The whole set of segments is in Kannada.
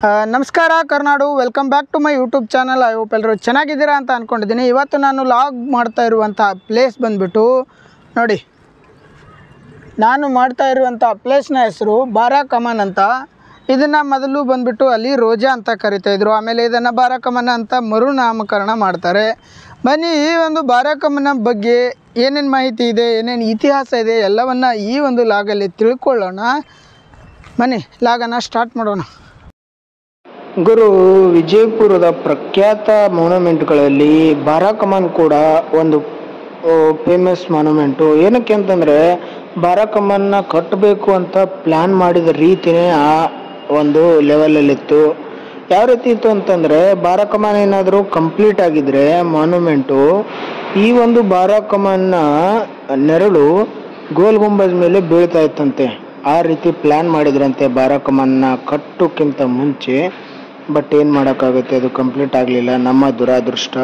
ನಮಸ್ಕಾರ ಕರ್ನಾಡು, welcome back to my YouTube channel. I hope ಎಲ್ಲರೂ ಚೆನ್ನಾಗಿದ್ದೀರಾ ಅಂತ ಅಂದ್ಕೊಂಡಿದ್ದೀನಿ. ಇವತ್ತು ನಾನು ಲಾಗ್ ಮಾಡ್ತಾ ಇರುವಂಥ ಪ್ಲೇಸ್ ಬಂದುಬಿಟ್ಟು ನೋಡಿ, ನಾನು ಮಾಡ್ತಾ ಇರುವಂಥ ಪ್ಲೇಸ್ನ ಹೆಸರು ಬಾರಾ ಕಮನ್ ಅಂತ. ಇದನ್ನು ಮೊದಲು ಬಂದುಬಿಟ್ಟು ಅಲ್ಲಿ ರೋಜಾ ಅಂತ ಕರಿತಾಯಿದ್ರು, ಆಮೇಲೆ ಇದನ್ನು ಬಾರಾ ಕಮನ್ ಅಂತ ಮರುನಾಮಕರಣ ಮಾಡ್ತಾರೆ. ಬನ್ನಿ, ಈ ಒಂದು ಬಾರಾ ಕಮನ್ನ ಬಗ್ಗೆ ಏನೇನು ಮಾಹಿತಿ ಇದೆ, ಏನೇನು ಇತಿಹಾಸ ಇದೆ ಎಲ್ಲವನ್ನು ಈ ಒಂದು ಲಾಗಲ್ಲಿ ತಿಳ್ಕೊಳ್ಳೋಣ. ಬನ್ನಿ ಲಾಗನ್ನು ಸ್ಟಾರ್ಟ್ ಮಾಡೋಣ. ಗುರು, ವಿಜಯಪುರದ ಪ್ರಖ್ಯಾತ ಮಾನ್ಯುಮೆಂಟ್ಗಳಲ್ಲಿ ಬಾರಾ ಕಮನ್ ಕೂಡ ಒಂದು ಫೇಮಸ್ ಮಾನ್ಯುಮೆಂಟು. ಏನಕ್ಕೆ ಅಂತಂದರೆ, ಬಾರಾ ಕಮನ್ನ ಕಟ್ಟಬೇಕು ಅಂತ ಪ್ಲ್ಯಾನ್ ಮಾಡಿದ ರೀತಿಯೇ ಆ ಒಂದು ಲೆವೆಲಲ್ಲಿತ್ತು. ಯಾವ ರೀತಿ ಇತ್ತು ಅಂತಂದರೆ, ಬಾರಾ ಕಮನ್ ಏನಾದರೂ ಕಂಪ್ಲೀಟ್ ಆಗಿದ್ದರೆ ಮಾನ್ಯುಮೆಂಟು, ಈ ಒಂದು ಬಾರಾ ಕಮನ್ನ ನೆರಳು ಗೋಲ್ ಗುಂಬಜ್ ಮೇಲೆ ಬೀಳ್ತಾ ಇತ್ತಂತೆ. ಆ ರೀತಿ ಪ್ಲ್ಯಾನ್ ಮಾಡಿದ್ರಂತೆ ಬಾರಾ ಕಮನ್ನ ಕಟ್ಟೋಕ್ಕಿಂತ ಮುಂಚೆ. ಬಟ್ ಏನು ಮಾಡೋಕ್ಕಾಗುತ್ತೆ, ಅದು ಕಂಪ್ಲೀಟ್ ಆಗಲಿಲ್ಲ, ನಮ್ಮ ದುರಾದೃಷ್ಟ.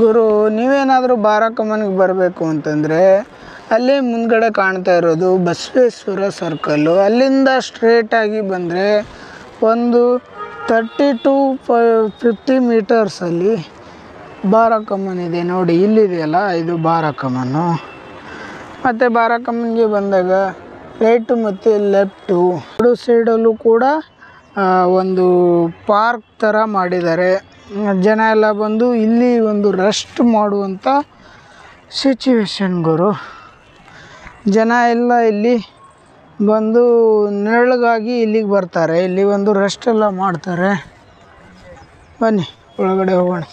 ಗುರು, ನೀವೇನಾದರೂ ಬಾರಾ ಕಮನ್ಗೆ ಬರಬೇಕು ಅಂತಂದರೆ ಅಲ್ಲಿ ಮುಂದ್ಗಡೆ ಕಾಣ್ತಾ ಇರೋದು ಬಸವೇಶ್ವರ ಸರ್ಕಲ್ಲು. ಅಲ್ಲಿಂದ ಸ್ಟ್ರೇಟಾಗಿ ಬಂದರೆ ಒಂದು 30 to 50 ಮೀಟರ್ಸಲ್ಲಿ ಬಾರಾ ಕಮನ್ ಇದೆ. ನೋಡಿ, ಇಲ್ಲಿದೆಯಲ್ಲ, ಇದು ಬಾರಾ ಕಮನ್ನು. ಮತ್ತು ಬಾರಾ ಕಮನ್ಗೆ ಬಂದಾಗ ರೈಟು ಮತ್ತು ಲೆಫ್ಟು ಎರಡು ಸೈಡಲ್ಲೂ ಕೂಡ ಒಂದು ಪಾರ್ಕ್ ಥರ ಮಾಡಿದ್ದಾರೆ. ಜನ ಎಲ್ಲ ಬಂದು ಇಲ್ಲಿ ಒಂದು ರೆಸ್ಟ್ ಮಾಡುವಂಥ ಸಿಚುವೇಶನ್ ಗುರು. ಜನ ಎಲ್ಲ ಇಲ್ಲಿ ಬಂದು ನೆರಳಿಗಾಗಿ ಇಲ್ಲಿಗೆ ಬರ್ತಾರೆ, ಇಲ್ಲಿ ಒಂದು ರೆಸ್ಟ್ ಎಲ್ಲ ಮಾಡ್ತಾರೆ. ಬನ್ನಿ ಒಳಗಡೆ ಹೋಗೋಣ.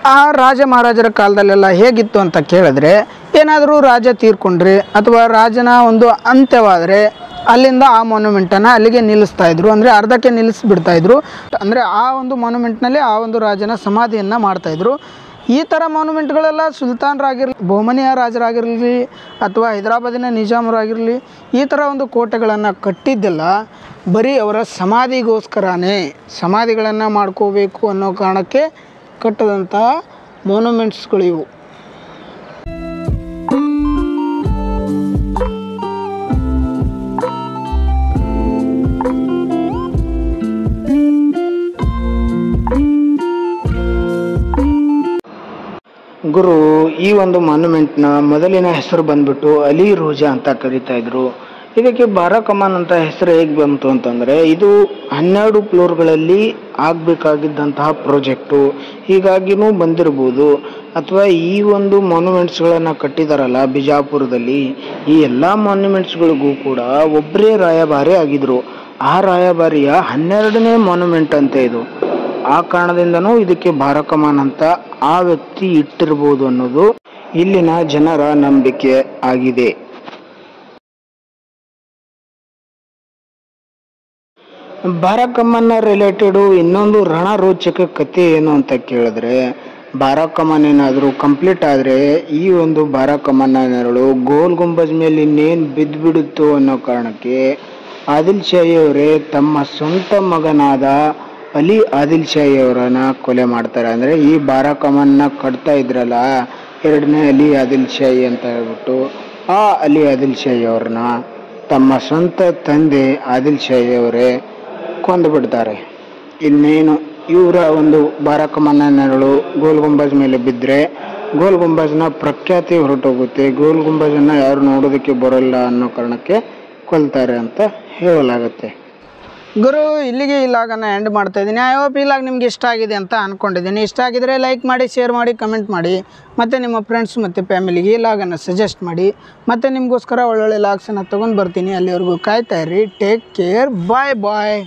ಆ ರಾಜ ಮಹಾರಾಜರ ಕಾಲದಲ್ಲೆಲ್ಲ ಹೇಗಿತ್ತು ಅಂತ ಕೇಳಿದ್ರೆ, ಏನಾದರೂ ರಾಜ ತೀರ್ಕೊಂಡ್ರೆ ಅಥವಾ ರಾಜನ ಒಂದು ಅಂತ್ಯವಾದರೆ ಅಲ್ಲಿಂದ ಆ ಮಾನ್ಯುಮೆಂಟನ್ನು ಅಲ್ಲಿಗೆ ನಿಲ್ಲಿಸ್ತಾಯಿದ್ರು, ಅಂದರೆ ಅರ್ಧಕ್ಕೆ ನಿಲ್ಲಿಸ್ಬಿಡ್ತಾಯಿದ್ರು. ಅಂದರೆ ಆ ಒಂದು ಮಾನ್ಯುಮೆಂಟ್ನಲ್ಲಿ ಆ ಒಂದು ರಾಜನ ಸಮಾಧಿಯನ್ನು ಮಾಡ್ತಾಯಿದ್ರು. ಈ ಥರ ಮಾನ್ಯುಮೆಂಟ್ಗಳೆಲ್ಲ ಸುಲ್ತಾನರಾಗಿರಲಿ, ಬಹುಮನಿಯ ರಾಜರಾಗಿರಲಿ, ಅಥವಾ ಹೈದರಾಬಾದಿನ ನಿಜಾಮರಾಗಿರಲಿ, ಈ ಥರ ಒಂದು ಕೋಟೆಗಳನ್ನು ಕಟ್ಟಿದ್ದೆಲ್ಲ ಬರೀ ಅವರ ಸಮಾಧಿಗೋಸ್ಕರನೇ, ಸಮಾಧಿಗಳನ್ನು ಮಾಡ್ಕೋಬೇಕು ಅನ್ನೋ ಕಾರಣಕ್ಕೆ ಕಟ್ಟದಂತಹ ಮಾನ್ಯುಮೆಂಟ್ಸ್ಗಳು ಇವು. ಗುರು, ಈ ಒಂದು ಮಾನ್ಯುಮೆಂಟ್ನ ಮೊದಲಿನ ಹೆಸರು ಬಂದ್ಬಿಟ್ಟು ಅಲಿ ರೋಜಾ ಅಂತ ಕರಿತಾ ಇದ್ರು. ಇದಕ್ಕೆ ಬಾರಾ ಕಮನ್ ಅಂತ ಹೆಸರು ಹೇಗೆ ಬಂತು ಅಂತಂದರೆ, ಇದು 12 ಫ್ಲೋರ್ಗಳಲ್ಲಿ ಆಗಬೇಕಾಗಿದ್ದಂತಹ ಪ್ರಾಜೆಕ್ಟು, ಹೀಗಾಗಿನೂ ಬಂದಿರ್ಬೋದು. ಅಥವಾ ಈ ಒಂದು ಮಾನ್ಯುಮೆಂಟ್ಸ್ಗಳನ್ನು ಕಟ್ಟಿದಾರಲ್ಲ ಬಿಜಾಪುರದಲ್ಲಿ, ಈ ಎಲ್ಲ ಮಾನ್ಯುಮೆಂಟ್ಸ್ಗಳಿಗೂ ಕೂಡ ಒಬ್ಬರೇ ರಾಯಭಾರಿ ಆಗಿದ್ರು. ಆ ರಾಯಭಾರಿಯ 12ನೇ ಮಾನ್ಯುಮೆಂಟ್ ಅಂತ ಇದು. ಆ ಕಾರಣದಿಂದನೂ ಇದಕ್ಕೆ ಬಾರಾ ಕಮನ್ ಅಂತ ಆ ವ್ಯಕ್ತಿ ಇಟ್ಟಿರ್ಬೋದು ಅನ್ನೋದು ಇಲ್ಲಿನ ಜನರ ನಂಬಿಕೆ ಆಗಿದೆ. ಬಾರಾ ಕಮನ್ನ ರಿಲೇಟೆಡು ಇನ್ನೊಂದು ರಣರೋಚಕ ಕಥೆ ಏನು ಅಂತ ಕೇಳಿದ್ರೆ, ಬಾರಾ ಕಮನ್ ಏನಾದರೂ ಕಂಪ್ಲೀಟ್ ಆದರೆ ಈ ಒಂದು ಬಾರಾ ಕಮನ್ನ ನೆರಳು ಗೋಲ್ ಗುಂಬಜ್ ಮೇಲೆ ಇನ್ನೇನು ಬಿದ್ದುಬಿಡುತ್ತೋ ಅನ್ನೋ ಕಾರಣಕ್ಕೆ ಆದಿಲ್ ಶಾಹಿ ಅವರೇ ತಮ್ಮ ಸ್ವಂತ ಮಗನಾದ ಅಲಿ ಆದಿಲ್ ಶಾಹಿ ಅವರನ್ನ ಕೊಲೆ ಮಾಡ್ತಾರೆ. ಅಂದರೆ ಈ ಬಾರಾ ಕಮನ್ನ ಕಟ್ತಾ ಇದ್ರಲ್ಲ, 2ನೇ ಅಲಿ ಆದಿಲ್ ಶಾಹಿ ಅಂತ ಹೇಳ್ಬಿಟ್ಟು, ಆ ಅಲಿ ಆದಿಲ್ ಶಾಹಿ ಅವ್ರನ್ನ ತಮ್ಮ ಸ್ವಂತ ತಂದೆ ಆದಿಲ್ ಶಾಹಿ ಅವರೇ ಕೊಂದುಬಿಡ್ತಾರೆ. ಇನ್ನೇನು ಇವರ ಒಂದು ಬಾರಾ ಕಮನ್ನ ನೆರಳು ಗೋಲ್ ಗುಂಬಜ್ ಮೇಲೆ ಬಿದ್ದರೆ ಗೋಲ್ ಗುಂಬಜ್ನ ಪ್ರಖ್ಯಾತಿ ಹೊರಟೋಗುತ್ತೆ, ಗೋಲ್ ಗುಂಬಜನ್ನು ಯಾರು ನೋಡೋದಕ್ಕೆ ಬರೋಲ್ಲ ಅನ್ನೋ ಕಾರಣಕ್ಕೆ ಕೊಲ್ತಾರೆ ಅಂತ ಹೇಳಲಾಗುತ್ತೆ. ಗುರು ಇಲ್ಲಿಗೆ ಈ ಲಾಗನ್ನು ಎಂಡ್ ಮಾಡ್ತಾಯಿದ್ದೀನಿ. ಐ ಹೋಪ್ ಈ ಲಾಗ್ ನಿಮ್ಗೆ ಇಷ್ಟ ಆಗಿದೆ ಅಂತ ಅಂದ್ಕೊಂಡಿದ್ದೀನಿ. ಇಷ್ಟ ಆಗಿದರೆ ಲೈಕ್ ಮಾಡಿ, ಶೇರ್ ಮಾಡಿ, ಕಮೆಂಟ್ ಮಾಡಿ, ಮತ್ತು ನಿಮ್ಮ ಫ್ರೆಂಡ್ಸ್ ಮತ್ತು ಫ್ಯಾಮಿಲಿಗೆ ಈ ಲಾಗನ್ನು ಸಜೆಸ್ಟ್ ಮಾಡಿ. ಮತ್ತು ನಿಮಗೋಸ್ಕರ ಒಳ್ಳೊಳ್ಳೆ ಲಾಗ್ಸನ್ನು ತೊಗೊಂಡು ಬರ್ತೀನಿ. ಅಲ್ಲಿವರೆಗೂ ಕಾಯ್ತಾ ಇರಿ. Take care. ಬಾಯ್ ಬಾಯ್.